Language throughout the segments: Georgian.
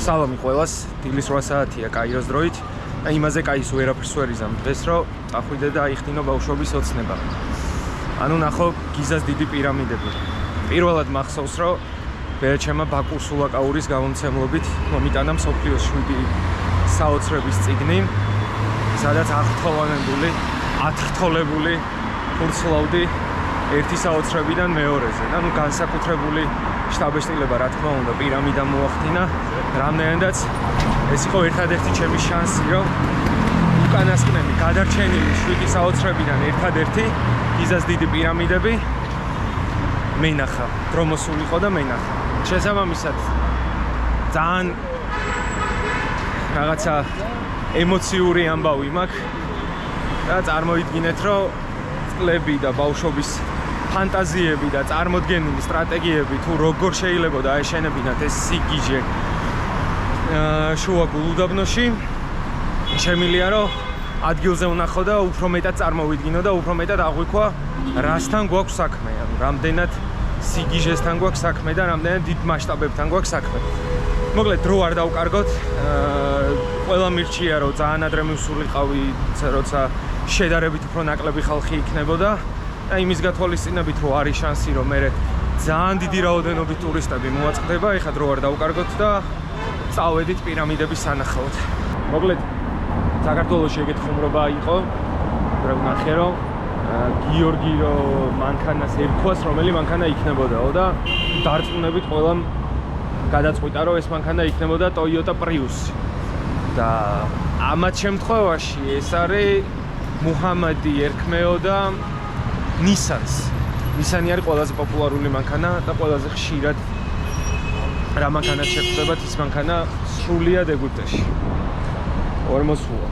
სალამი ყველას, დილის 8 საათია კაიროს დროით. და იმაზე კაის ვერაფერს ვერ იზამ დღეს, რომ წახვიდე და აიხდინო ბავშვობის ოცნება. ანუ ნახო გიზას დიდი პირამიდები. პირველად მახსოვს, რომ ბერჩემა ბაკურ სულაკაურის გამომცემლობით მომიტანა მსოფლიოს 7 საოცრების წიგნი, სადაც ათრთოლებული ფურცლავდი ერთი საოცრებიდან მეორეზე. ანუ განსაკუთრებული შთაბეჭდილება, რა თქმა უნდა, პირამიდა მოახდინა. რამდენადაც ეს იყო ერთადერთი ჩემი შანსი, რომ უკანასკნელი გადარჩენილი 7 საოცრებიდან ერთადერთი გიზას დიდი პირამიდები მენახა. დრო მოსულიყო და მენახა. შესაბამისად ძალიან რაღაცა ემოციური ამბავი მაქვს და წარმოიდგინეთ, რომ წლები და ბავშვობის ფანტაზიები და წარმოდგენილი სტრატეგიები თუ როგორ შეიძლება დაეშენებინათ ეს სიგიჟე შუა გულუდაბნოში, შემილია რომ ადგილზე ვნახო და უფრო მეტად წარმოვიდგინო და უფრო მეტად აღვიქვა რასთან გვაქვს საქმე, ანუ რამდენად სიგიჟესთან გვაქვს საქმე და რამდენად დიდ მასშტაბებთან გვაქვს საქმე. მოკლედ დრო არ დავკარგოთ, ყველა მირჩია რომ ძალიან ადრე მივსულიყავი, როცა შედარებით უფრო ნაკლები ხალხი იქნებოდა და იმის გათვალისწინებით რომ არის შანსი რომ მე ძალიან დიდი რაოდენობით ტურისტები მოაწყდება, ეხლა დრო არ დავკარგოთ და წავედით პირამიდების სანახავად. მოკლედ საქართველოში ეგეთ ხუმრობა იყო, რა ვნახე რომ გიორგი მანქანას ერქვას, რომელი მანქანა იქნებოდაო და დარწმუნებით ყველამ გადაწყვიტა რომ ეს მანქანა იქნებოდა Toyota Prius. და ამათ შემთხვევაში ეს არის მუჰამადი ერქმეოდა Nissan-ს. Nissan-ი არის ყველაზე პოპულარული მანქანა და ყველაზე ხშირად რა მანქანას შეხვდებათ, ის მანქანა სრულიად ეგვიპტეში. ვერ მოსულა.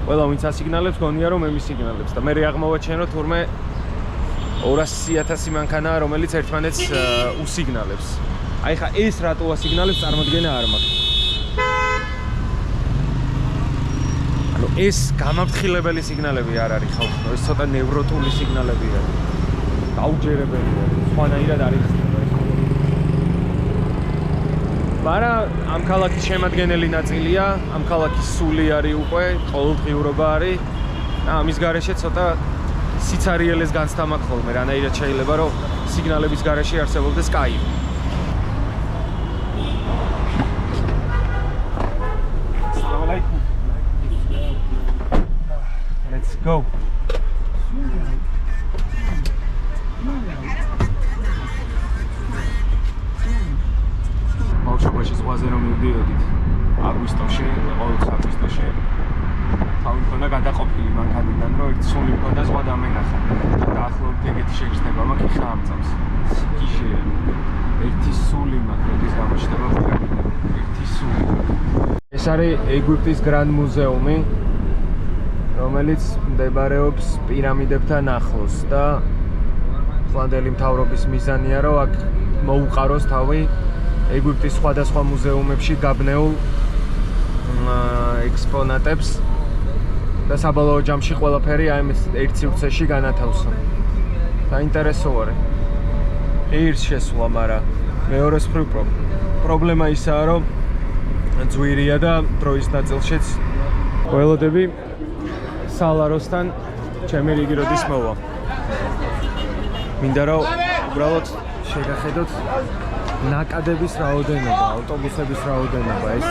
ყველა ვინც ასიგნალებს, გონია რომ მე მისიგნალებს და მე აღმოვაჩენო თურმე 200,000 მანქანაა, რომელიც ერთმანეთს უსიგნალებს. აი ხა ეს რატო ასიგნალებს, წარმოდგენა არ მაქვს. ანუ ეს გამაფრთხილებელი სიგნალები არ არის ხალხო, ეს ცოტა ნევროტული სიგნალები არის. დაუჯერებელია, სხვანაირად არის. მაგრამ ამ ქალაქის შემადგენელი ნაწილია, ამ ქალაქის სული არის უკვე, ყოველდღიურობა არის და ამის გარეშე ცოტა სიცარიელეს განცდა მაქვს ხოლმე, რანაირად შეიძლება რომ სიგნალების გარეშე არსებობდეს კაირო. Let's go. ბავშვობაში ზღვაზე რომ მივდიოდით აგვისტოში, ყოველ აგვისტოში თავი მქონდა გადაყოფილი მანქანიდან, რომ ერთ სული მქონდა ზღვა დამენახა და დაახლოებით ეგეთი შეგრძნება მაქვს ხა ამ წამს. გიჟე ერთი სული მაქვს, როდის გამოჩნდება პირამიდა, ერთი სული. ეს არის ეგვიპტის გრანდ მუზეუმი, რომელიც მდებარეობს პირამიდებთან ახლოს და ხლანდელი მთავრობის მიზანია, რომ აქ მოუყაროს თავი ეგვიპტის სხვადასხვა მუზეუმებში გაბნეულ ექსპონატებს და საბოლოო ჯამში ყველაფერი აი ეს ერთ სივრცეში განათავსო. საინტერესო არის. ერთ შესვლა, მაგრამ მეორეს მხრივ პრობლემა ისაა, რომ ძვირია და დროის ნაწილშიც ველოდები სალაროსთან ჩემი რიგი როდის მოვა. მინდა რომ უბრალოდ შეგახედოთ ნაკადების რაოდენობა, ავტობუსების რაოდენობა, ეს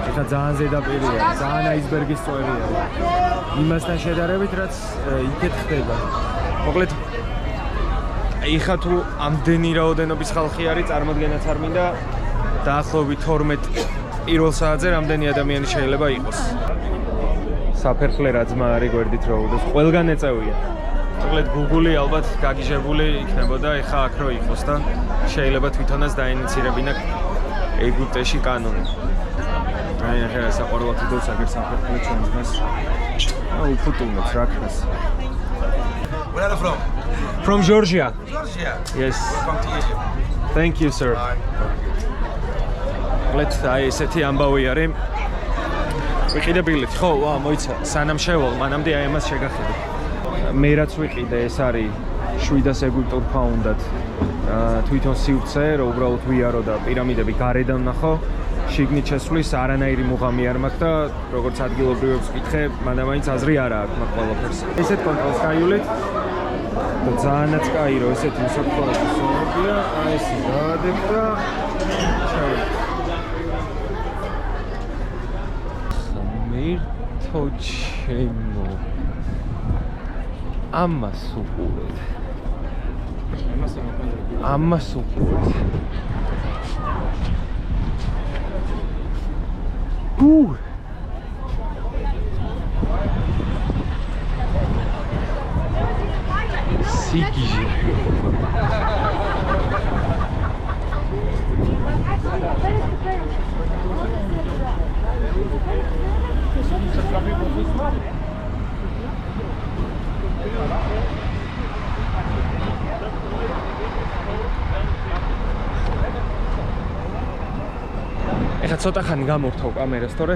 ეხლა ძალიან ზედაპირია, ძალიან აისბერგის წვერია. იმასთან შედარებით, რაც იქეთ ხდება. მოკლედ, ეხლა თუ ამდენი რაოდენობის ხალხი არის, წარმოდგენაც არ მინდა, დაახლოებით 12 პირველ საათზე რამდენი ადამიანი შეიძლება იყოს. საფერხლე რა ძმა არის გვერდით რო უდოს, ყველგან ეწევია. მოკლედ Google-ი ალბათ გაგიჟებული იქნებოდა ეხა აქ რო იყოს და შეიძლება თვითონაც დაინიცირებინა ეგვიპტეში კანონი. აი ახლა საყოველთაოდ უდოს აგერ საფერხლე ჩვენ ძმას. უფუტუნებს რა ქნას. Where are you from? From Georgia. Georgia. Yes. Welcome to Egypt. Thank you, sir. Let's say ესეთი ამბავი არის. ვიყიდე ბილეთი, ხო, მოიცა, სანამ შევალ, მანამდე აი ამას შეგახედე. მე რაც ვიყიდე, ეს არის 700 ეგვიპტურ ფაუნდად. თვითონ სივრცე, რომ უბრალოდ ვიარო და პირამიდები გარედან ვნახო. შიგნით შესვლის არანაირი მუღამი არ მაქვს და როგორც ადგილობრივებს ვკითხე, მანდამაინც აზრი არა აქვს მაგ ყველაფერს. ესეთ კონტროლს გაივლით. და ძალიანაც კაი რომ ესეთი უსაფრთხოების ზონებია, აი ეს დავადებ და ჩავიდეთ. მირთო ჩემო. ამას უყურეთ. ამას უყურეთ. სიგიჟე. ეხლა ცოტა ხანი გამოვთავ კამერას, თორე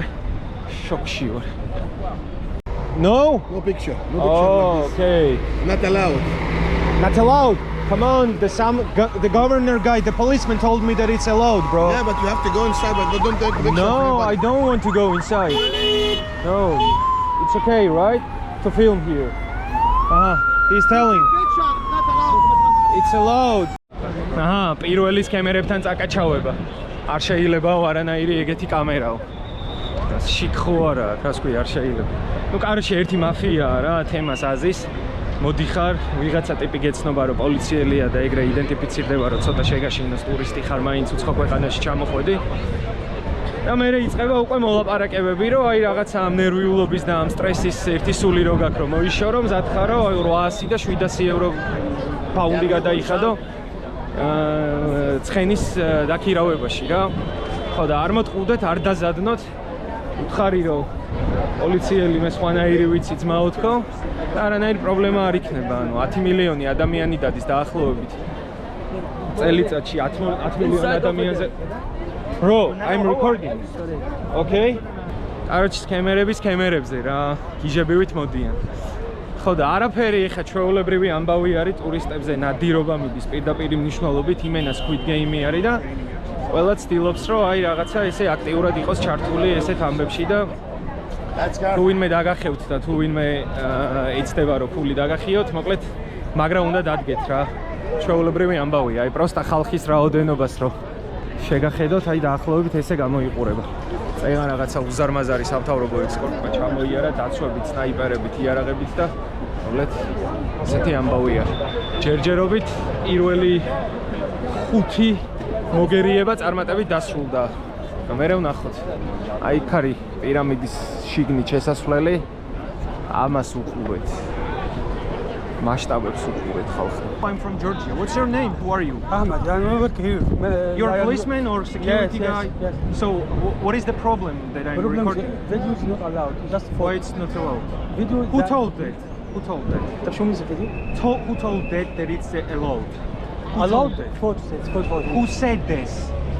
შოკში ვარ. No? No picture. No picture. Oh, okay. Not allowed. Not allowed. Come on, the governor guy, the policeman told me that it's allowed, bro. Yeah, but you have to go inside, but don't take picture. No, I don't want to go inside. No, it's okay, right? To film here. He's telling. Picture, not allowed. It's allowed. პირველის კამერებთან წაკაჩავება. არ შეიძლება არანაირი ეგეთი კამერაო. შიქხო არა, რას ქვია, არ შეიძლება. ნუ კაროში ერთი მაფიაა რა, თემას აზის. მოდიხარ, ვიღაცა ტიპი გეცნობა რომ პოლიციელია და ეგრე იდენტიფიცირდება რომ ცოტა შეგაშინოს ტურისტი ხარ, მაინც უცხო ქვეყანაში ჩამოხვედი. და მე იწყება უკვე მოლაპარაკებები, რომ აი რაღაცა ამ ნერვიულობის და ამ სტრესის ერთი სული რო გაქვს რომ მოიშორო, მზად ხარ რომ 800 და 700 евро პაუნდი გადაიხადო ცხენის დაქირავებაში რა. ხო და არ მოტყუდეთ, არ დაზადნოთ. უთხარი რომ პოლიციელი მე სხვანაირი ვიცი ძმაო თქო და არანაირი პრობლემა არ იქნება. ანუ 10 მილიონი ადამიანი დადის დაახლოებით. წელიწადში 10 მილიონი ადამიანზე. Bro, I'm recording. Okay? კაროჩი კამერებზე რა, გიჟებივით მოდიან. ხო და არაფერი ეხა ჩვეულებრივი ამბავი არის ტურისტებზე ნადირობა მიდის პირდაპირ მნიშვნელობით, იმენა Squid Game-ი არის და ყველა ცდილობს რომ აი რაღაცა ესე აქტიურად იყოს ჩართული ესეთ ამბებში და თუ ვინმე დაგახევთ და თუ ვინმე იცდება რომ ფული დაგახიოთ, მოკლედ მაგრა უნდა დადგეთ რა. ჩვეულებრივი ამბავია, აი პროსტა ხალხის რაოდენობას რომ შეგახედოთ, აი დაახლოებით ესე გამოიყურება. წეგან რაღაცა უზარმაზარი სამთავრობო ექსკორტმა ჩამოიარა, დაცვებით, სნაიპერებით, იარაღებით და მოკლედ ესეთი ამბავია. ჯერჯერობით პირველი 5 მოგერიება წარმატებით დასრულდა. მერე ვნახოთ. აი იქ არის პირამიდის შიგნით შესასვლელი. ამას უყურეთ. მასშტაბებს უყურეთ ხალხი. I'm from Georgia. What's your name? Who are you? Ahmed, I'm work here. You're a policeman or security guy? Yes. So what is the problem that I'm recording? Video is not allowed. Just for Why it's not allowed? video. Who told that? Who told that? Show me the video. Who told that it's allowed? Who Allowed. told that? Photo. It's called photo. Who said this?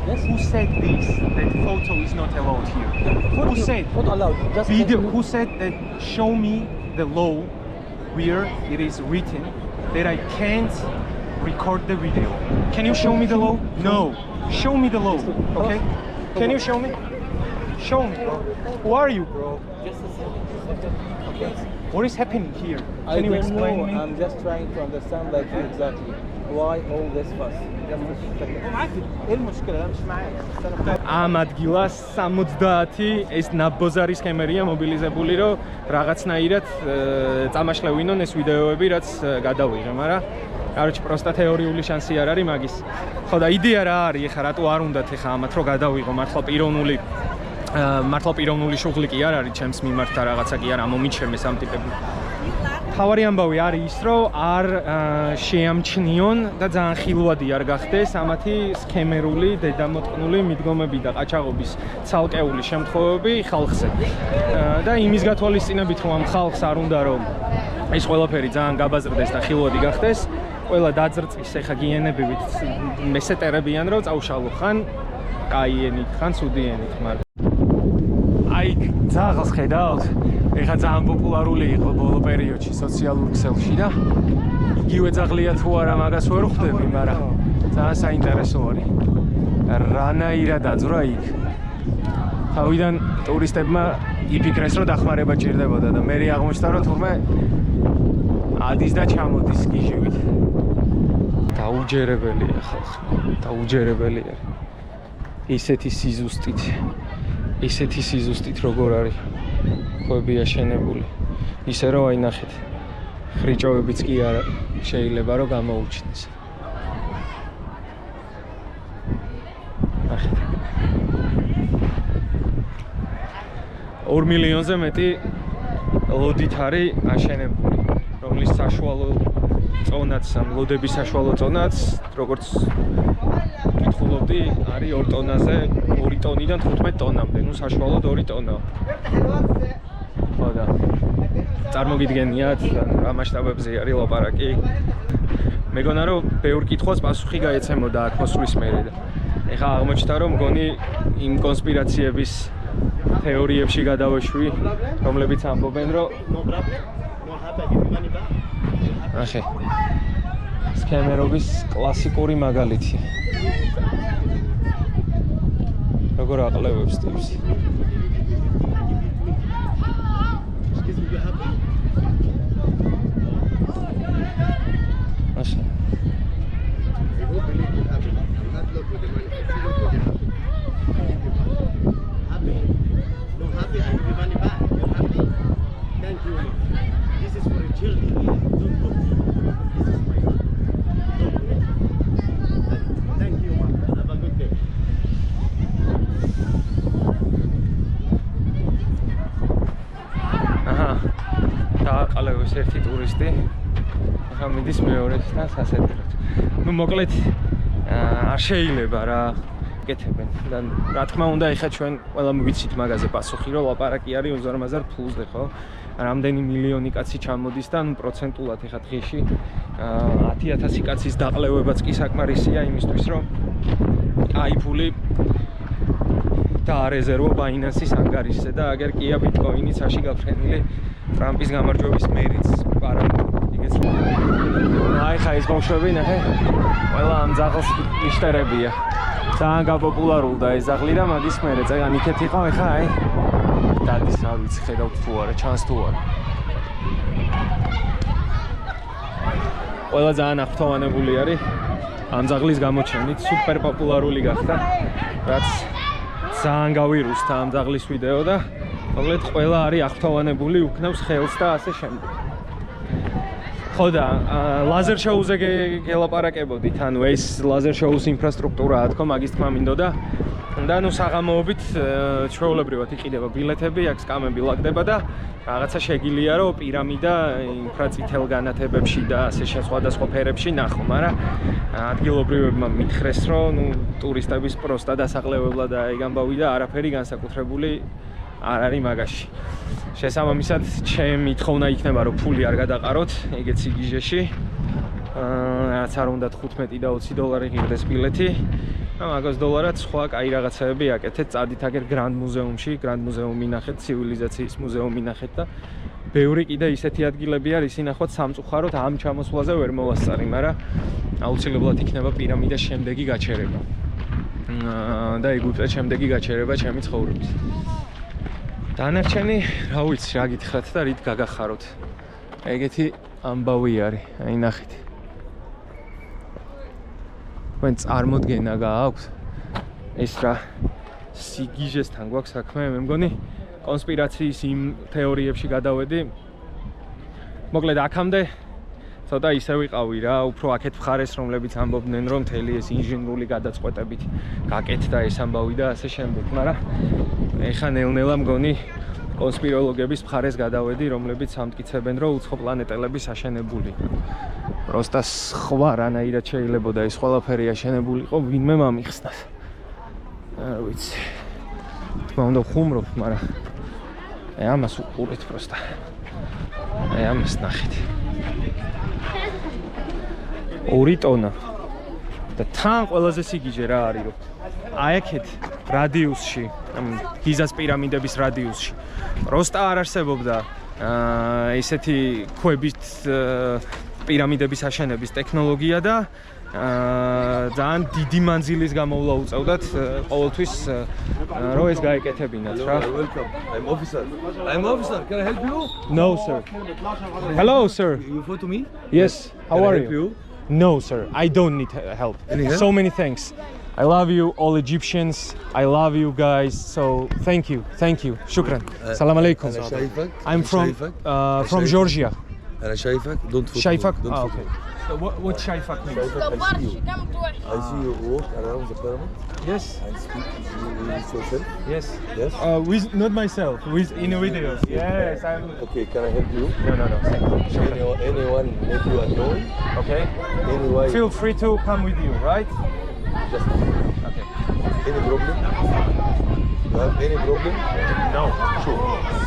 Yes. Who said this? That photo is not allowed here. Photo, Who said? Photo allowed. Just Video. continue. Who said that? Show me the law where it is written that I can't record the video. Can you show me the law? No. Show me the law. Okay? Can you show me? Show me, bro. Who are you, bro? Just a second. Okay. What is happening here? I Can you don't explain know. me? I'm just trying to understand like you exactly why all this fuss. Just a second. إيه المشكلة؟ أنا مش معاك. ამ ადგილას 70 ეს ნაბოზარის კამერია მობილიზებული რომ რაღაცნაირად წამაშლევინონ ეს ვიდეოები რაც გადავიღე, მაგრამ კაროჩი პროსტა თეორიული შანსი არ არის მაგის. ხო და იდეა რა არის ეხა რატო არ უნდათ ეხა ამათ რომ გადავიღო მართლა პიროვნული შუღლი კი არ არის ჩემს მიმართ და რაღაცა კი არ ამომიჩემეს ამ ტიპები. თავარი ამბავი არის ის რომ არ შეამჩნიონ და ძალიან ხილვადი არ გახდეს ამათი სქემერული დედამოტყნული მიდგომები და ყაჩაღობის ცალკეული შემთხვევები ხალხზე. და იმის გათვალისწინებით რომ ამ ხალხს არ უნდა რომ ეს ყველაფერი ძალიან გაბაზრდეს და ხილვადი გახდეს, ყველა დაძრწყის ეხა გიენებივით მესეტერებიან რომ წავშალო ხან კაიენით, ხან ცუდიენით, მაგრამ აი ძაღლს ხედავთ, ეხა ძალიან პოპულარული იყო ბოლო პერიოდში სოციალურ ქსელში და იგივე ძაღლია თუ არა მაგას ვერ ხვდები, მაგრამ ძალიან საინტერესო არის. რანაირად აძვრა იქ. თავიდან ტურისტებმა იფიქრეს, რომ დახმარება ჭირდებოდა და მე აღმოჩნდა, რომ თურმე ადის და ჩამოდის გიჟივით. დაუჯერებელია ხალხი, დაუჯერებელია. ისეთი სიზუსტით როგორ არის ქვები აშენებული. ისე რომ აი ნახეთ, ხრიჭოვებიც კი არ შეიძლება რომ გამოუჩნდეს. ნახეთ. 2 მილიონზე მეტი ლოდით არის აშენებული, რომლის საშუალო წონაც, ამ ლოდების საშუალო წონაც, როგორც კითხულობდი, არის 2 ტონაზე, 2 ტონიდან 15 ტონამდე, ну საშუალოდ 2 ტონა. ხო და წარმოგიდგენიათ, რა მასშტაბებზე არის ლაპარაკი. მეგონა რომ ბევრ კითხვას პასუხი გაეცემოდა აქ მოსვლის მერე და ეხლა აღმოჩნდა რომ მგონი იმ კონსპირაციების თეორიებში გადავეშვი, რომლებიც ამბობენ რომ ახე სკემერობის კლასიკური მაგალითი. როგორ აყლევებს ტიპს. Așa. დააყალევს ერთი ტურისტი. ახლა მიდის მეორესთან სასეთროდ. Ну, მოკლედ არ შეიძლება რა გეკეთებენ. და რა თქმა უნდა, ეხლა ჩვენ ყველამ ვიცით მაგაზე პასუხი, რომ ლაპარაკი არის უზარმაზარ ფულზე, ხო? რამდენი მილიონი კაცი ჩამოდის და ნუ პროცენტულად ეხლა დღეში 10,000 კაცის დაყლევებაც კი საკმარისია იმისთვის, რომ აი ფული დაარეზერვო Binance-ის ანგარიშზე და აგერ კია ბიტკოინიც აში გაფრენილი ტრამპის გამარჯვების მერიც იგეც. აი ხა ის ბავშვები ნახე, ყველა ამ ძაღლს იშტერებია. ძალიან გაპოპულარულდა ეს ძაღლი და მაგის მერე წეგან იქეთ იყო, ეხა აი დადის, არ ვიცი, ხედავთ თუ არა, ჩანს თუ არა. ყველა ძალიან აღფრთოვანებული არის ამ ძაღლის გამოჩენით, სუპერ პოპულარული გახდა, რაც ძალიან გავირუსთა ამ ძაღლის ვიდეო და მოკლედ ყველა არის აღფრთოვანებული, უქნავს ხელს და ასე შემდეგ. ხო და ლაზერ შოუზე გელაპარაკებოდით, ანუ ეს ლაზერ შოუს ინფრასტრუქტურაა თქო, მაგის თქმა მინდოდა. და ნუ საღამოობით ჩვეულებრივად იყიდება ბილეთები, აქ სკამები ლაგდება და რაღაცა შეგილია რომ პირამიდა ინფრაწითელ განათებებში და ასე სხვადასხვა ფერებში ნახო, მაგრამ ადგილობრივებმა მითხრეს რომ ნუ ტურისტების პროსტა დასაყლევებლად და ეგ ამბავი და არაფერი განსაკუთრებული არ არის მაგაში. შესაბამისად, ჩემი თხოვნა იქნება რომ ფული არ გადაყაროთ ეგეც იგიჟეში. რაც არ უნდა 15 და 20 დოლარი ღირდეს ბილეთი. მაგას დოლარად სხვა კაი რაღაცაები აკეთეთ, წადით აგერ გრანდ მუზეუმში, გრანდ მუზეუმი ნახეთ, ცივილიზაციის მუზეუმი ნახეთ და ბევრი კიდე ისეთი ადგილები არის, ისინი ნახოთ სამწუხაროდ ამ ჩამოსვლაზე ვერ მოვასწარი, მაგრამ აუცილებლად იქნება პირამიდას შემდეგი გაჩერება. და ეგვიპტეს შემდეგი გაჩერება ჩემი ცხოვრების. დანარჩენი, რა ვიცი, რა გითხრათ და რით გაგახაროთ. ეგეთი ამბავი არის, აი ნახეთ. თქვენ წარმოდგენა გააქვთ ეს რა სიგიჟესთან გვაქვს საქმე, მე მგონი კონსპირაციის იმ თეორიებში გადავედი. მოკლედ აქამდე ცოტა ისე ვიყავი რა, უფრო აქეთ მხარეს, რომლებიც ამბობდნენ, რომ მთელი ეს ინჟინრული გადაწყვეტებით გაკეთდა ეს ამბავი და ასე შემდეგ, მაგრამ ეხა ნელ-ნელა მგონი კონსპიროლოგების მხარეს გადავედი, რომლებიც ამტკიცებენ, რომ უცხო პლანეტელების აშენებული. Просто სხვა რანაირად შეიძლებოდა ეს ყველაფერი აშენებულიყო, ვინმე მომიხსნას. არ ვიცი. თქმა უნდა ხუმრობ, მაგრამ აი ამას უყურეთ просто. აი ამას ნახეთ. 2 ტონა. და თან ყველაზე სიგიჟე რა არის, რომ აი აქეთ რადიუსში, გიზას პირამიდების რადიუსში просто არ არსებობდა ესეთი ქვებით პირამიდების აშენების ტექნოლოგია და ძალიან დიდი მანძილის გამოვლა უწევდათ ყოველთვის რომ ეს გაეკეთებინათ რა. Welcome. I'm officer. Can I help you? No sir. Hello sir. You photo me? Yes. How Can I are help you? No sir. I don't need help. Any help? So many thanks. I love you all Egyptians. I love you guys. So thank you. Shukran. Salam alaikum. أنا شايفك. I'm from شايفك. Georgia. أنا شايفك. Don't photo. Shaifak? Don't photo. Okay. What Shaifak means? I see you walk around the pyramid Yes. and speak with yourself. Yes. Yes. With not myself. With in a videos. Yes. I'm. Okay, can I help you? No. Anyone make you annoy? Okay. Anyone? Feel free to come with you, right? Just Okay. any problem? You have any problem? No. Sure.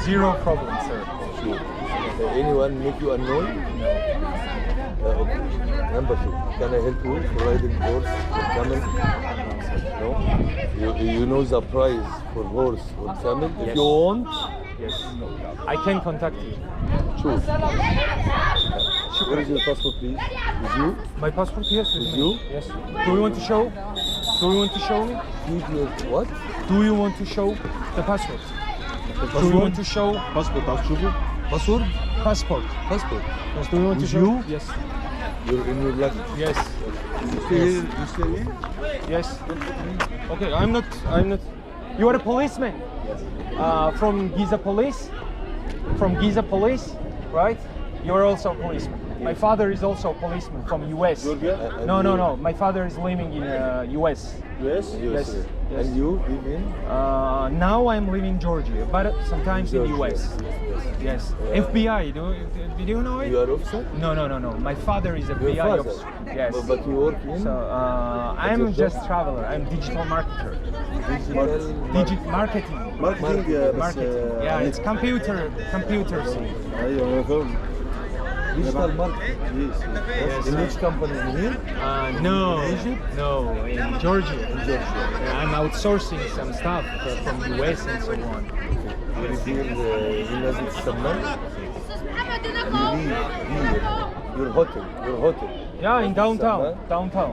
Zero problem, sir. Sure. Anyone make you annoy? No. Okay. Number 2. Can I help you for riding horse or camel? No. You know the price for horse or camel? If Yes. you want, Yes. I can contact you. choose. Where is your passport, please? With you? My passport, yes. With me. you? Yes. Do you want to show? Do you want to show me? Keep your what? Do you want to show the passport? Do you want to show Passport, Password? passport? Passport. Yes. Do you want to With show? you? Yes. You're in your luggage. Yes. You stay here? Yes. Okay. I'm not. You are a policeman. Yes. From Giza Police. From Giza Police, right? You are also a policeman. My father is also a policeman from US. No. My father is living in US. Yes? Yes. And you live in? Now I'm living in Georgia, but sometimes in US. Yes. FBI. Did you know it? You are officer? No. My father is a Your FBI father? officer. Yes. But you work in? So I'm your job? just traveler. I'm digital marketer. Digital Marketing. Marketing, Marketing. Yeah, it's computer thing. Digital marketing. Yes. In which company? In here? No, no, in Georgia. I'm outsourcing some stuff from US and so on. You live here in Nazit Samman? You live here. Your hotel. Yeah, in downtown. Downtown.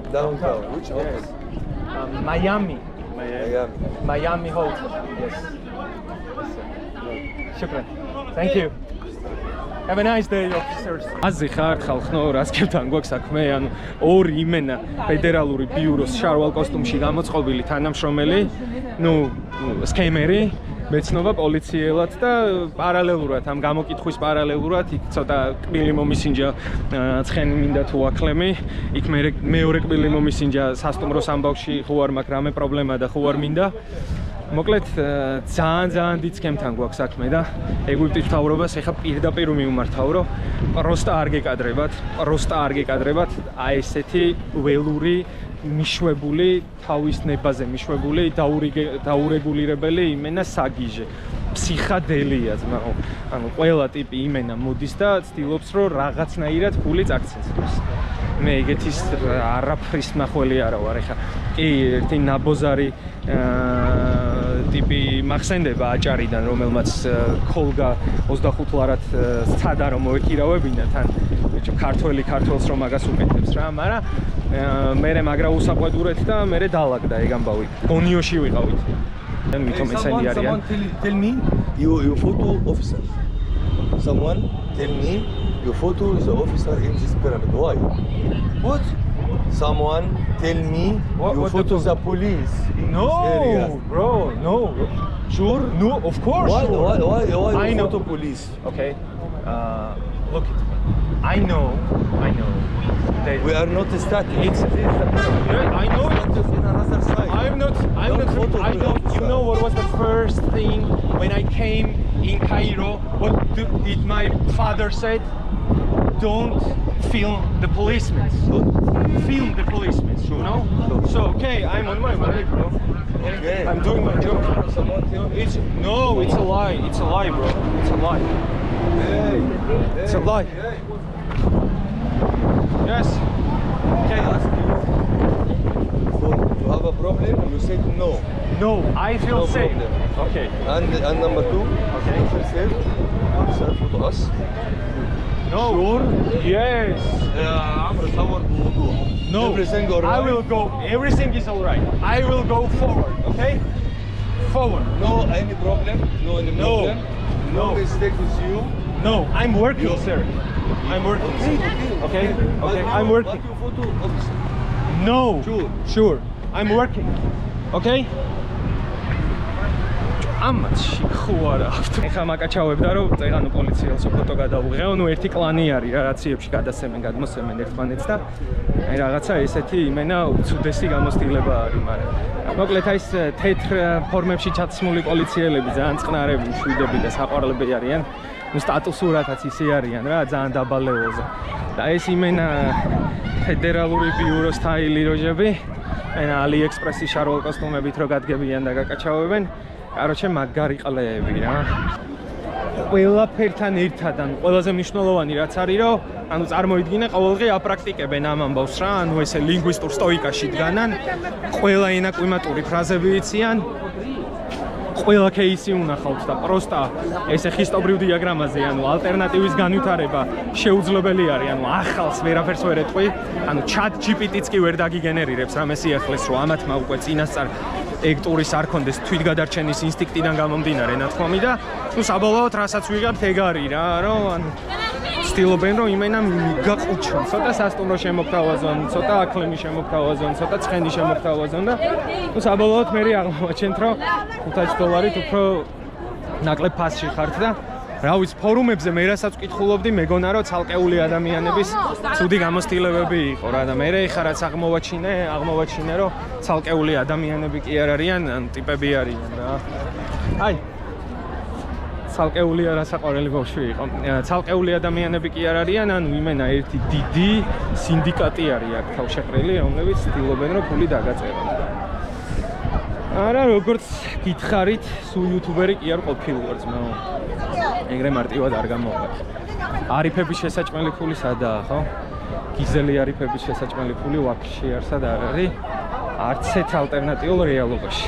Which hotel? Miami. Miami. Hotel. Yes. Shukran. Thank you. Have a nice day, officers. აზი ხარ ხალხო, რასკევთან გვაქვს საქმე, ანუ ორი იმენა ფედერალური ბიუროს შარვალ კოსტუმში გამოწყობილი თანამშრომელი, სკემერი, მეცნობა პოლიციელად და პარალელურად ამ გამოკითხვის პარალელურად იქ ცოტა კბილი მომისინჯა ცხენი მინდა თუ აკლემი, იქ მეორე კბილი მომისინჯა სასტუმროს ამბავში ხო არ მაქვს რამე პრობლემა და ხო არ მინდა. მოკლედ ძალიან დიდ სკემთან გვაქვს საქმე და ეგვიპტის მთავრობას ეხა პირდაპირ მიმართავ, რომ პროსტა არ გეკადრებათ, აი ესეთი ველური მიშვებული, თავის ნებაზე მიშვებული, დაურეგულირებელი იმენა საგიჟე. ფსიხადელია ძმაო. ანუ ყველა ტიპი იმენა მოდის და ცდილობს, რომ რაღაცნაირად ფული წაქცეს. მე ეგეთის არაფრის ნახველი არა ვარ ეხა. კი, ერთი ნაბოზარი ტიპი მახსენდება აჭარიდან, რომელმაც ქოლგა 25 ლარად სცადა რომ მოეკირავებინა თან ქართველს რომ მაგას უკეთებს რა, მაგრამ მე მაგრა უსაყვედურეთ და მე დაალაგდა ეგ ამბავი. გონიოში ვიყავით. და მithom ესენი არიან. Tell me your photo officer. Someone tell me your photo is an officer in this pyramid. Why? What? Someone tell me your photo is a police in this area. No, bro, no. Sure? No, of course. Why I know. photo police? Okay. Look at me. I know. That We are not static. Yeah, I know. In another side. I'm not. Don't photo I know. police. You know what was the first thing when I came in Cairo? What did my father said? Don't film the policemen. Film the policemen. You know? So okay, I'm on my way, bro. Okay. I'm doing my job. Someone tell me. It's a lie. It's a lie, bro. It's a lie. It's a lie. Yes. Okay. So you have a problem? You said no. No, I feel No safe. problem. Okay. And number 2, Okay. you feel safe? Officer, photo us. No. Sure. Yes. عمرو صور بوضوح. No. Everything all I right? will go. Everything is all right. I will go forward. Okay? Forward. No any problem? No any No. problem? No. No mistake with you? No, I'm working, You- sir. I'm working. Okay? Okay, I'm working. What you photo officer? No. Sure. Sure. I'm working. Okay? ამაში ხო არა ავტო. ეხლა მაკაჩავებდა რომ წეღანო პოლიციელს ფოტო გადაუღეო, ნუ ერთი კლანი არის რა, რაციებში გადასემენ, გადმოსემენ ერთმანეთს და აი რაღაცა ესეთი იმენა უცუდესი გამოცდილება არის, მაგრამ მოკლედ აი ეს თეთრ ფორმებში ჩაცმული პოლიციელები ძალიან წყნარები, მშვიდები და საყვარლები არიან. ნუ სტატუსურადაც ისე არიან რა, ძალიან დაბალ ლეველზე. და ეს იმენა ფედერალური ბიურო სტაილი როჟები, ენა AliExpress-ის შარვალ კოსტუმებით რო გადგებიან და გაკაჩავებენ. Короче, მაგარი ყლეები რა. ყველაფერთან ერთად, ანუ ყველაზე მნიშვნელოვანი რაც არის, რომ ანუ წარმოიდგინე ყოველდღე აპრაქტიკებენ ამ ამბავს რა, ანუ ესე ლინგვისტურ სტოიკაში დგანან, ყველა ენა კლიმატური ფრაზები იციან. ყველა кейსი უნახავთ და პროსტა ესე ხისტობრივ დიაგრამაზე, ანუ ალტერნატივის განვითარება შეუძლებელი არის, ანუ ახალს ვერაფერს ვერ ეტყვი, ანუ ChatGPT-ც კი ვერ დაგიგენერირებს რამე სიახლეს, რომ ამათმა უკვე წინასწარ ექტურის არ კონდეს თვითგადარჩენის ინსტინქტიდან გამომდინარე ნათქვამი და ნუ საბოლოოდ რასაც ვიღებთ ეგ არის რა, რომ ანუ ცდილობენ რომ იმენა მიგაყუჩონ, ცოტა სასტუმრო შემოგთავაზონ, ცოტა აკლიმი შემოგთავაზონ, ცოტა ცხენი შემოგთავაზონ და ნუ საბოლოოდ მე აღმოვაჩენთ რომ $500 უფრო ნაკლებ ფასში ხართ და რა ვიცი ფორუმებზე მე რასაც ვკითხულობდი მეგონა რომ ცალკეული ადამიანების ცუდი გამოცდილებები იყო რა და მე ხა რაც აღმოვაჩინე რომ ცალკეული ადამიანები კი არ არიან, ან ტიპები არიან რა. აი ცალკეული არასაყვარელი ბავშვი იყო. ცალკეული ადამიანები კი არ არიან, ანუ იმენა ერთი დიდი სინდიკატი არის აქ თავშეყრილი, რომლებიც ცდილობენ რომ ფული დაგაწერონ. არა, როგორც გითხარით, სულ იუთუბერი კი არ ყოფილი ძმაო. ეგრე მარტივად არ გამოვა. არიფების შესაჭმელი ფული სადაა, ხო? გიზელი არიფების შესაჭმელი ფული ვაფშე არსად არ არის. არც ერთ ალტერნატიულ რეალობაში.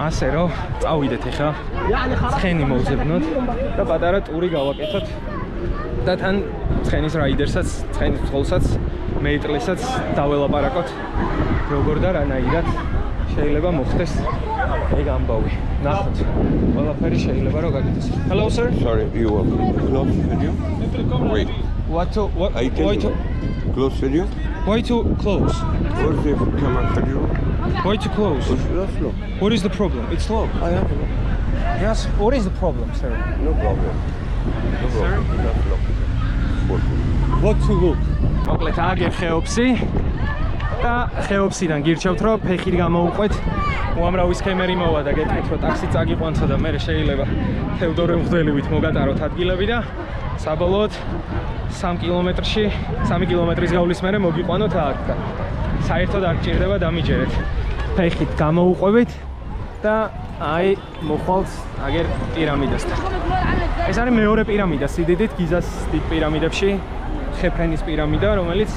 ასე რომ წავიდეთ ახლა ცხენი მოვზებნოთ და პატარა ტური გავაკეთოთ და თან ცხენის რაიდერსაც, ცხენის მძღოლსაც, მეიტლესაც დაველაპარაკოთ როგორ და რანაირად შეიძლება მოხდეს ეგ ამბავი. ნახოთ. ყველაფერი შეიძლება რომ გაკეთდეს. Hello sir. Sorry, you are close video? Wait. What I tell why you. to Close video? why to close? Where's the camera video? Why to close? That's low. What is the problem? It's low. I have a look. Yes. What is the problem, sir? No problem. No problem. That's low. What to look? მოკლედ აგერ ხეობსი და ხეობსიდან გირჩევთ რომ ფეხით გამოუყვეთ. უამრავი სქემერი მოვა და გეტყვით რომ ტაქსი წაგიყვანთო და მე შეიძლება თევდორე მღვდელივით მოგატაროთ ადგილები და საბოლოოდ 3 კილომეტრის გავლის მერე მოგიყვანოთ აქ. საერთოდ არ გჭირდება დამიჯერეთ. ფეხით გამოუყვებით და აი მოხვალთ აგერ პირამიდასთან. ეს არის მეორე პირამიდა სიდიდით გიზას ტიპ პირამიდებში, ხეფრენის პირამიდა, რომელიც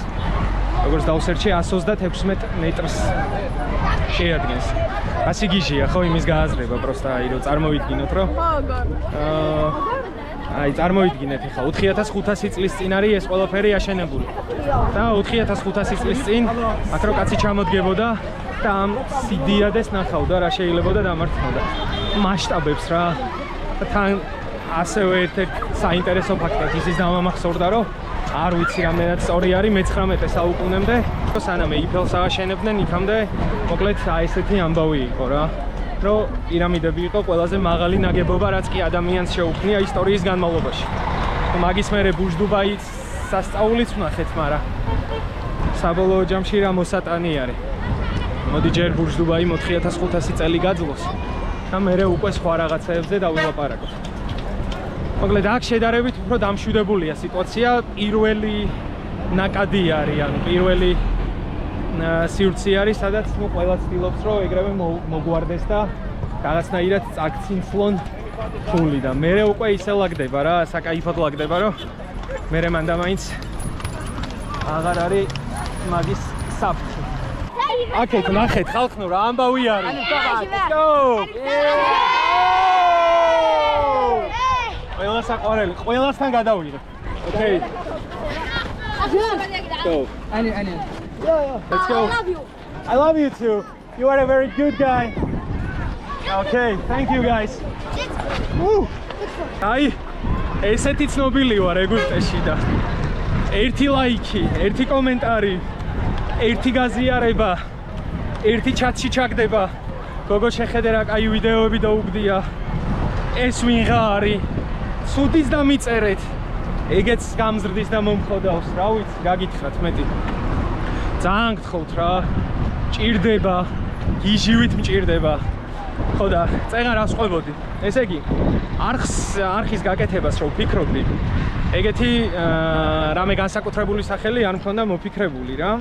როგორც დავსერჩე 136 მეტრს შეადგენს. ასე გიჟია ხო იმის გააზრება, პროსტა აი რომ წარმოვიდგინოთ რომ აი წარმოვიდგინეთ ახლა 4500 წლის წინ არის ეს ყველაფერი აშენებული. და 4500 წლის წინ აქ რო კაცი ჩამოდგებოდა და ამ სიდიადეს ნახავდა რა შეიძლებოდა დამართნოდა. მასშტაბებს რა. თან ასევე ერთ-ერთი საინტერესო ფაქტი ისიც დამამახსოვრდა რომ არ ვიცი რამდენად სწორი არის მე-19 საუკუნემდე სანამ ეიფელს ააშენებდნენ იქამდე მოკლედ აი ესეთი ამბავი იყო რა რომ პირამიდები იყო ყველაზე მაღალი ნაგებობა რაც კი ადამიანს შეუქმნია ისტორიის განმავლობაში. მაგის მერე ბურჯ-დუბაის სასწაულიც ვნახეთ, მაგრამ საბოლოო ჯამში რა მოსატანი არის. მოდი ჯერ ბურჯ-დუბაი 4500 წელი გაძლოს და მერე უკვე სხვა რაღაცეებზე დავილაპარაკოთ. მოკლედ აქ შედარებით უფრო დამშვიდებულია სიტუაცია. პირველი ნაკადი არის, ანუ პირველი სივრცე არის, სადაც ნუ ყველა ცდილობს რომ ეგრევე მოგვარდეს და რაღაცნაირად წაგცინცლონ ფული და მერე უკვე ისე ლაგდება რა, საკაიფოდ ლაგდება რომ მერე მანდა მაინც აღარ არის მაგის საფრთხე. აქეთ ნახეთ ხალხნო რა ამბავი არის. ყველა საყვარელი, ყველასთან გადავიღე. ოკეი. Let's go. I love you. I love you too. You are a very good guy. Okay, thank you guys. Woo! Აი, ესეთი ცნობილი ვარ ეგვიპტეში და ერთი ლაიქი, ერთი კომენტარი, ერთი გაზიარება, ერთი ჩატში ჩაგდება. გოგო შეხედე რა კაი ვიდეოები დაუგდია. ეს ვინღა არის? ცუდის დამიწერეთ. ეგეც გამზრდის და მომხოდავს, რა ვიცი, გაგითხრათ მეტი. ძალიან გთხოვთ რა. ჭირდება, გიჟივით მჭირდება. ხო და წეგან რას ყვებოდი? ესე იგი, არხის გაკეთებას რო ვფიქრობდი, ეგეთი რამე განსაკუთრებული სახელი არ მქონდა მოფიქრებული რა.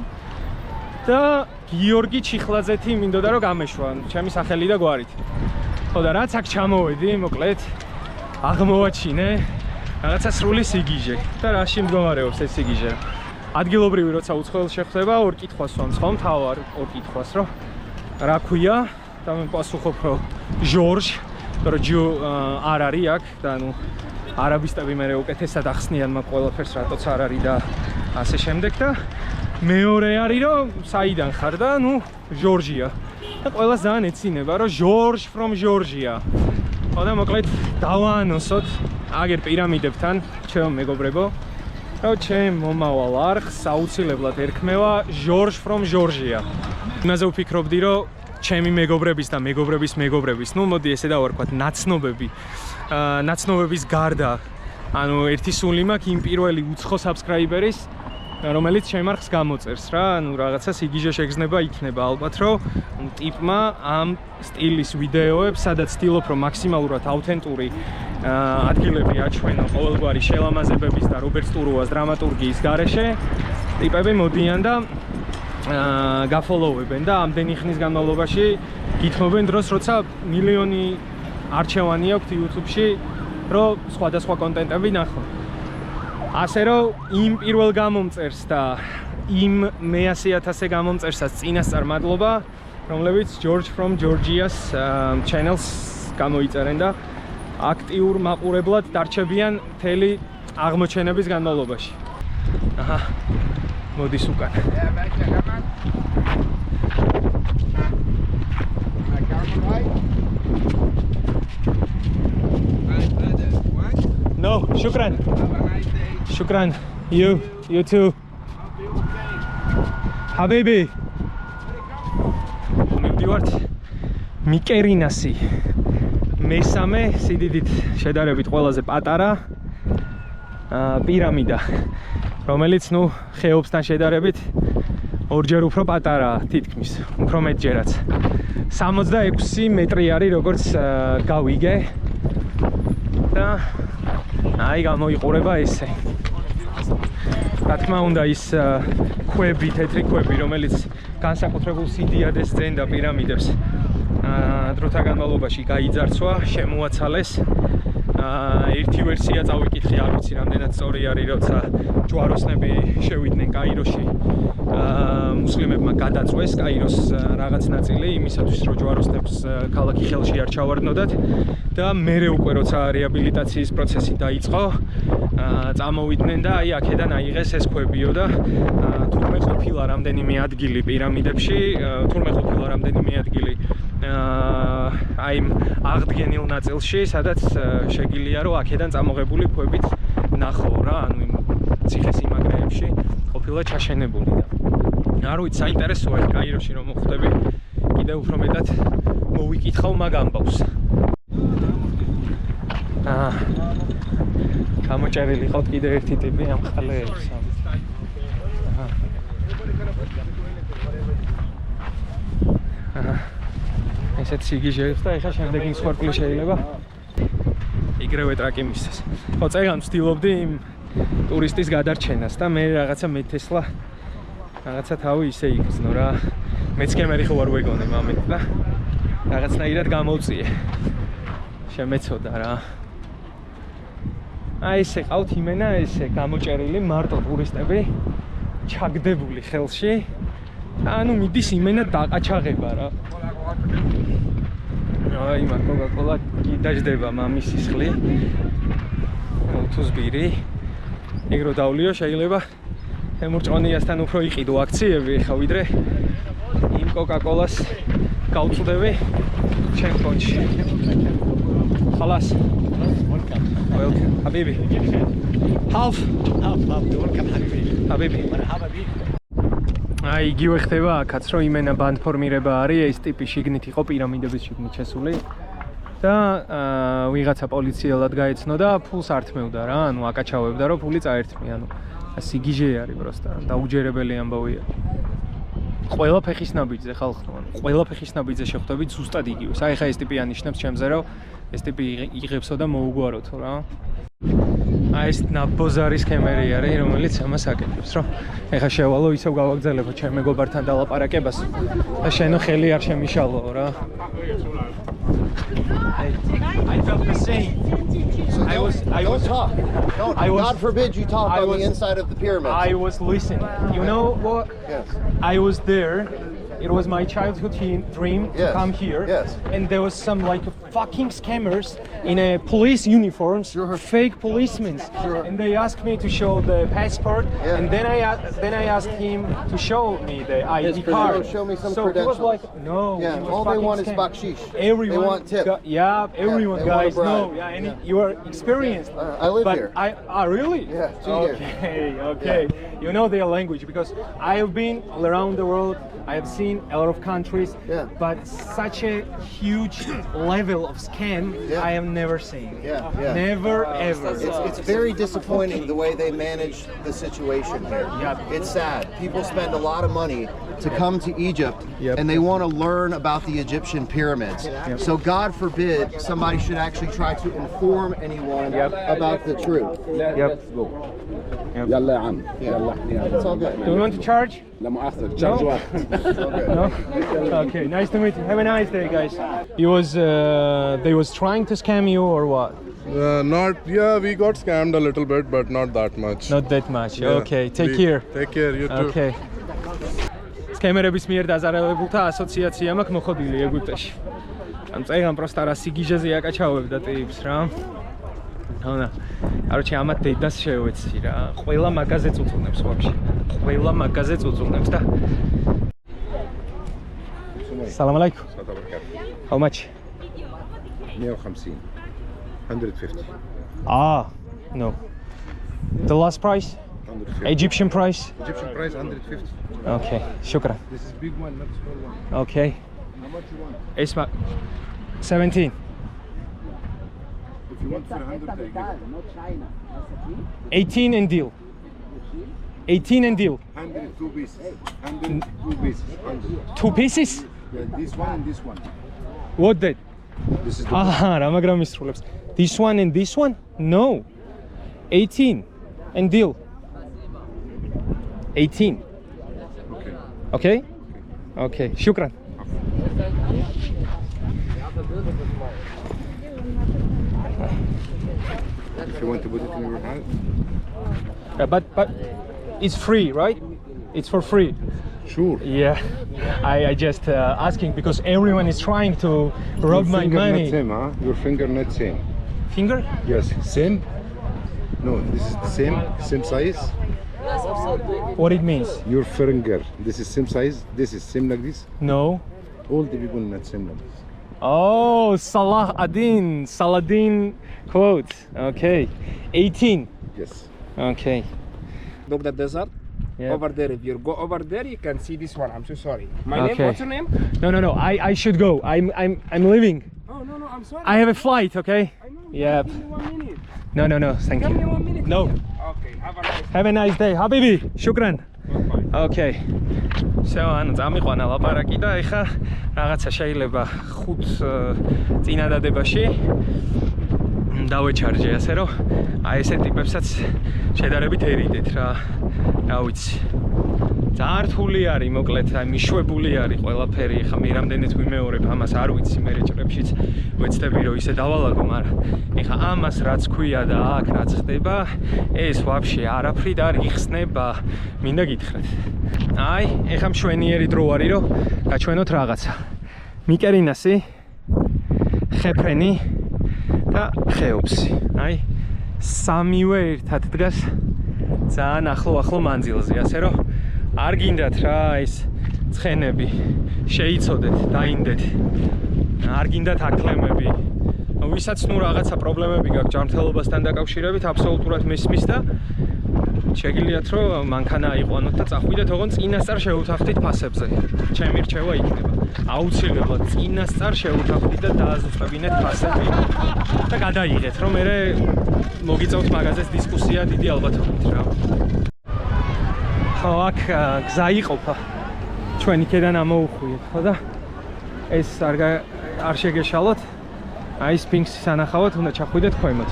და გიორგი ჩიხლაძეთი მინდოდა რომ გამეშვა, ჩემი სახელი და გვარით. ხო და რაც აქ ჩამოვედი, მოკლედ აღმოვაჩინე რაღაცა სრული სიგიჟე და რაში მდგომარეობს ეს სიგიჟე. ადგილობრივი როცა უცხოელს შეხვდება, ორ კითხვას ვამს ხომ, თავარ ორ კითხვას რომ რა ქვია და მე პასუხობ რომ ჟორჟ, რომ ჯო არ არის აქ და ნუ არაბისტები მე უკეთესად ახსნიან მაგ ყველაფერს რატოც არ არის და ასე შემდეგ და მეორე არის რომ საიდან ხარ და ნუ ჟორჟია და ყველას ძალიან ეცინება რომ ჟორჟ from ჟორჟია. ხო და მოკლედ დავაანონსოთ აგერ პირამიდებთან ჩემო მეგობრებო რომ ჩემ მომავალ არხს აუცილებლად ერქმევა ჟორჟ from ჟორჟია. იმაზე ვფიქრობდი რომ ჩემი მეგობრების და მეგობრების, ნუ მოდი ესე დავარქვათ, ნაცნობების გარდა, ანუ ერთი სული მაქვს იმ პირველი უცხო საბსკრაიბერის, რომელიც ჩემ არხს გამოწერს რა, ანუ რაღაცა სიგიჟე შეგრძნება იქნება ალბათ, რომ ტიპმა ამ სტილის ვიდეოებს, სადაც ცდილობ რომ მაქსიმალურად აუთენტური ადგილები აჩვენო ყოველგვარი შელამაზებების და რობერტ სტურუას დრამატურგიის გარეშე, ტიპები მოდიან და გაფოლოვებენ და ამდენი ხნის განმავლობაში გითხოვენ დროს, როცა მილიონი არჩევანი აქვთ YouTube-ში, რომ სხვადასხვა კონტენტები ნახო. ასე რომ იმ პირველ გამომწერს და იმ მე-100,000-ე გამომწერსაც წინასწარ მადლობა, რომლებიც George from Georgia's channels გამოიწერენ და აქტიურ მაყურებლად დარჩებიან მთელი აღმოჩენების განმავლობაში. აჰა, მოდის უკან. No, shukran. Shukran. You too. Habibi. მივდივართ მიკერინასი. მესამე სიდიდით შედარებით ყველაზე პატარა პირამიდა, რომელიც ნუ ხეობსთან შედარებით ორჯერ უფრო პატარაა თითქმის, უფრო მეტჯერაც. 66 მეტრი არის როგორც გავიგე და აი გამოიყურება ესე. რა თქმა უნდა ის ქვები, თეთრი ქვები, რომელიც განსაკუთრებულ სიდიადეს ძენდა პირამიდებს დროთა განმავლობაში გაიძარცვა, შემოაცალეს. ერთი ვერსია წავიკითხე, არ ვიცი რამდენად სწორი არის, როცა ჯვაროსნები შევიდნენ კაიროში, მუსლიმებმა გადაწვეს კაიროს რაღაც ნაწილი იმისათვის, რომ ჯვაროსნებს ქალაქი ხელში არ ჩავარდნოდათ და მერე უკვე როცა რეაბილიტაციის პროცესი დაიწყო, წამოვიდნენ და აი აქედან აიღეს ეს ქვებიო და თურმე ყოფილა რამდენიმე ადგილი პირამიდებში, თურმე ყოფილა რამდენიმე ადგილი აი აღდგენილ ნაწილში, სადაც შეგიძლია რომ აქედან წამოღებული ქვებით ნახო რა, ანუ იმ ციხესიმაგრეებში ყოფილა ჩაშენებული და არ ვიცი, საინტერესოა კაიროში რომ მოხვდები, კიდევ უფრო მეტად მოვიკითხავ მაგ ამბავს. გამოჭერილი ყავთ კიდევ ერთი ტიპი ამ ხალეებს. ესეთ სიგიჟეებს და ეხლა შემდეგი მსხვერპლი შეიძლება იგრევე ტრაკი მისცეს. ხო, წეგან ვცდილობდი იმ ტურისტის გადარჩენას და მე რაღაცა მეთესლა რაღაცა თავი ისე იგრძნო რა. მეც კემერი ხო არ ვეგონე მამეთ და რაღაცნაირად გამოვწიე. შემეცოდა რა. აი ესე ყავთ იმენა ესე გამოჭერილი მარტო ტურისტები ჩაგდებული ხელში. ანუ მიდის იმენა დაყაჩაღება რა. აი მაგ კოკა-კოლა დაждდება მამის სისხლი. თუს ბირი. ეგ რო დავლიო შეიძლება ემურჭონიასთან უფრო იყიდო აქციები ხა ვიდრე იმ კოკა-კოლას გავწვდები ჩემ ფონდში. خلاص. Welcome. حبيبي. half. welcome حبيبي. مرحبا بك. აი იგივე ხდება აქაც რომ იმენა ბანდფორმირება არის ეს ტიპი შიგნით იყო პირამიდების შიგნით შესული და ვიღაცა პოლიციელად გაეცნო და ფულს ართმევდა რა ანუ აკაჩავებდა რომ ფული წაერთმი ანუ სიგიჟე არის პროსტა დაუჯერებელი ამბავია ყველა ფეხის ნაბიჯზე ხალხო ანუ ყველა ფეხის ნაბიჯზე შეხვდებით ზუსტად იგივეს აი ხა ეს ტიპი ანიშნებს ჩემზე რომ ეს ტიპი იღებსო და მოუგვაროთო რა აი ეს ნაბოზარის კემერი არის რომელიც ამას აკეთებს რომ ეხა შევალო ისევ გავაგზავნებო ჩემ მეგობართან დალაპარაკებას და შენო ხელი არ შემიშალო რა I felt the same. Don't talk. God forbid you talk on the inside of the pyramid. I was listening. You know what? Yes. I was there. It was my childhood dream to Yes. come here. Yes. And there was some like fucking scammers in a police uniforms, Sure. fake policemen. Sure. And they asked me to show the passport. Yeah. And then I asked him to show me the ID His card. credentials, show me some so credentials. He was like, no. Yeah, it was all they fucking want is scam. bakshish. Everyone They want tip. Everyone they want a guys know. bribe. Yeah, and Yeah. you are experienced. I live but here. Really? Yeah, 2 years. Okay. You know their language because I have been all around the world. I have seen a lot of countries. Yeah. But such a huge level of scam Yeah. I have never seen. Yeah. Never ever. It's very disappointing the way they manage the situation here. Yeah. It's sad. People spend a lot of money to come to Egypt Yep. and they want to learn about the Egyptian pyramids. So God forbid somebody should actually try to inform anyone about the truth. Yep. يلا يا عم يلا It's all good. Do you want to charge? لا مؤاخذة تشارج واحد No? Okay, nice to meet you. Have a nice day, guys. They was trying to scam you or what? We got scammed a little bit, but not that much. Not that much. Yeah. Okay, take care. Take care, you too. Okay. სკემერების მიერ დაზარალებულთა ასოციაცია მაქვს მოხდილი ეგვიპტეში. ან წეგან პროსტა რა სიგიჟეზე აკაჩავებდა ტიპს რა. ანა. Короче, ამათ დედას შევეცი რა. ყველა მაგაზე წუწუნებს ვაფშე. ყველა მაგაზე წუწუნებს და Salam alaikum. How much? 150 150 No. The last price? 150 Egyptian price? Egyptian price 150 Okay, shukran. This is big one, not small one. Okay. How much you want? Esma 17. If you want for 100 I give 18 and deal. 18 and deal. 100 2 pieces 100 2 pieces 100 Two pieces? Yeah, this one and this one. What that? This is the რა მაგრამ ისრულებს. This one and this one? No. 18 and deal. 18. okay. Okay? Okay, shukran. If you want to put it in your hand, But it's free, right? It's for free. sure. Yeah. I just asking because everyone is trying to rob Your my finger money. Not same, huh? Your finger not same. Finger? Yes, same. No, this is the same size. What it means? Your finger, this is same size. This is same like this. No. All the people not same like this. Oh, Saladin quote. Okay. 18. Yes. Okay. Look the desert. Yeah. Over there, if you go over there, you can see this one. I'm so sorry. My Okay. name, what's your name? No. I should go. I'm leaving. Oh, no, I'm sorry. I have a flight, okay? I know. Yeah. Give me 1 minute. No, thank Give me you. 1 minute. No. Okay, have a nice Have a nice day. Habibi, shukran. Okay. So, ანუ წამიყვანა ლაპარაკი და ეხა რაღაცა შეიძლება 5 წინადადებაში დავეჩარჯე, ასე რომ აი ესე ტიპებსაც შედარებით ერიდეთ რა. რა ვიცი. ძალიან რთული არის, მოკლედ, აი მიშვებული არის ყველაფერი. ეხა მე რამდენიც ვიმეორებ ამას, არ ვიცი მე რეჭრებშიც ვეცდები რომ ისე დავალაგო, მაგრამ ეხა ამას რაც ქვია და აქ რაც ხდება, ეს ვაფშე არაფრით არ იხსნება. მინდა გითხრათ. აი, ეხა მშვენიერი დრო არის რომ გაჩვენოთ რაღაცა. მიკერინასი, ხეფრენი და ხეოფსი. აი, სამივე ერთად დგას ძალიან ახლო მანძილზე, ასე რომ არ გინდათ რა ეს ცხენები შეიცოდეთ, დაინდეთ. არ გინდათ აკლემები. ვისაც ნუ რაღაცა პრობლემები გაქვს ჯანმრთელობასთან დაკავშირებით, აბსოლუტურად მესმის და შეგიძლიათ რომ მანქანა აიყვანოთ და წახვიდეთ, ოღონდ წინასწარ შეუთანხმდით ფასებზე. ჩემი რჩევა იქნება. აუცილებლად წინასწარ შეუთანხმდით და დააზუსტებინეთ ფასები და გადაიღეთ, რომ მე მოგიწევთ მაგაზეს დისკუსია დიდი ალბათობით რა. ხო, აქ გზა იყოფა. ჩვენ იქედან ამოუხვიეთ, ხო და ეს არ შეგეშალოთ. აი სფინქსის ანახავად უნდა ჩახვიდეთ ქვემოთ.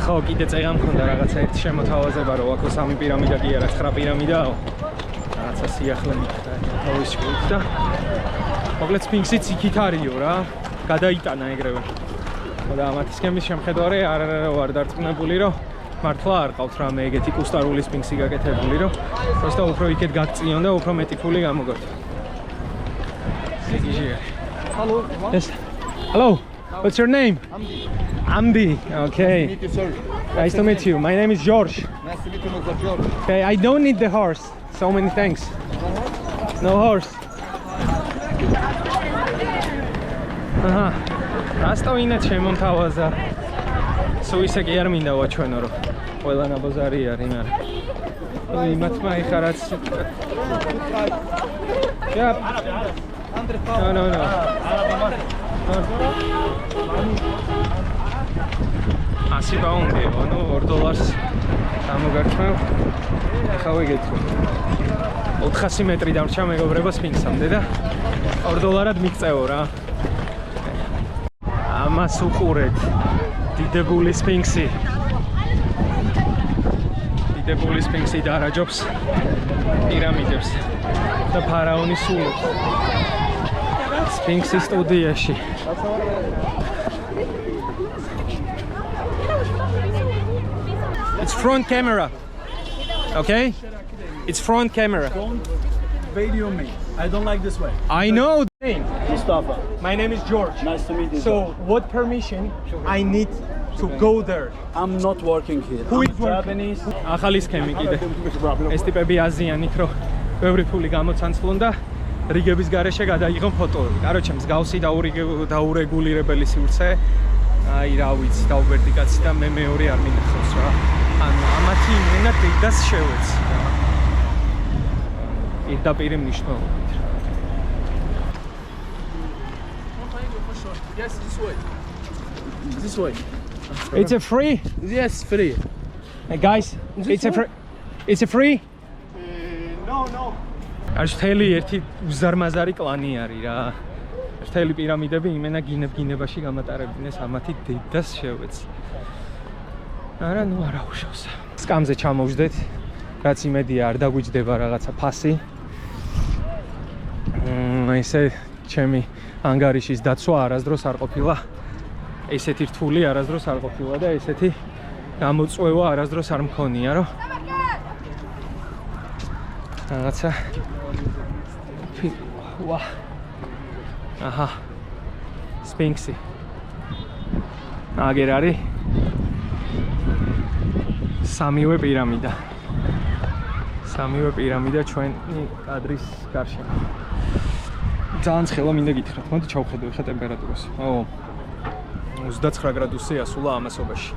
ხო, კიდე წეღა მქონდა რაღაცა ერთი შემოთავაზება, რომ აქ 3 პირამიდა კი არა, 9 პირამიდაა. რაღაცა სიახლე მიქრა თავის შვილით და მოკლედ სფინქსიც იქით არისო რა. გადაიტანა ეგრევე. ხო და ამათი სქემის შემხედარე არ ვარ დარწმუნებული, რომ მართლა არ ყავთ რამე ეგეთი კუსტარული სფინქსი გაკეთებული, რომ просто უფრო იქეთ გაგწიონ და უფრო მეტი ფული გამოგოთ. Hello. Yes. Hello. What's your name? Amdi. Okay. Meet you, sir. Nice to meet you. My name is George. Nice to meet you, Mr. George. Okay, I don't need the horse. So many thanks. No horse. Aha. Rastavina შემომთავაზა. სულ ისე კი არ მინდა ვაჩვენო, რომ ყველა ნაბოზარი არის, მაგრამ იმათმა ეხა რაც Yeah. No. Asi pounds, no, $2 გამოგარჩევ. ახლა ვიგეთო. 400 მეტრი დამრჩა მეგობრებო სფინქსამდე და $2 მიგწევო რა. ამას უყურეთ. დიდებული სფინქსი. დიდებული სფინქსი დაარაჯობს პირამიდებს და ფარაონის სულებს. სფინქსის სტუდიაში. It's front camera. Okay? It's front camera. Don't video me. I don't like this way. I know. Mustafa. My name is George. Nice to meet you. So, what permission I need to go there? I'm not working here. Who I'm is Japanese? ახალი სქემი კიდე. ეს ტიპები აზიანით, რომ ბევრი ფული გამოცანცლონ და რიგების გარეშე გადაიღონ ფოტოები. კაროჩე, მსგავსი დაურეგულირებელი სივრცე. აი, რა ვიცი, დაუბერდი კაცი და მე მეორე არ მინახავს რა. ანუ ამათი იმენა დედას შევეც. პირდაპირ მნიშვნელობით რა. Yes, this way. This way. It's a free? Yes, free. Hey guys, it's a free? No. არ შთელი ერთი უზარმაზარი კლანი არის რა. შთელი პირამიდები იმენა გინებაში გამატარებინეს ამათი დედას შევეც. არა, ნუ არა უშავს. სკამზე ჩამოვждეთ, რაც იმედია არ დაგვიჯდება რაღაცა ფასი. ესე ჩემი ანგარიშის დაცვა არასდროს არ ყოფილა. ესეთი რთული არასდროს არ ყოფილა და ესეთი გამოწვევა არასდროს არ მქონია, რომ რაღაცა ვა აჰა სფინქსი აგერ არის სამივე პირამიდა ჩვენი კადრის გარშემო ძალიან ცხელა მინდა გითხრათ მოდი ჩავხედო ხა ტემპერატურას 29 გრადუსი ასულა ამასობაში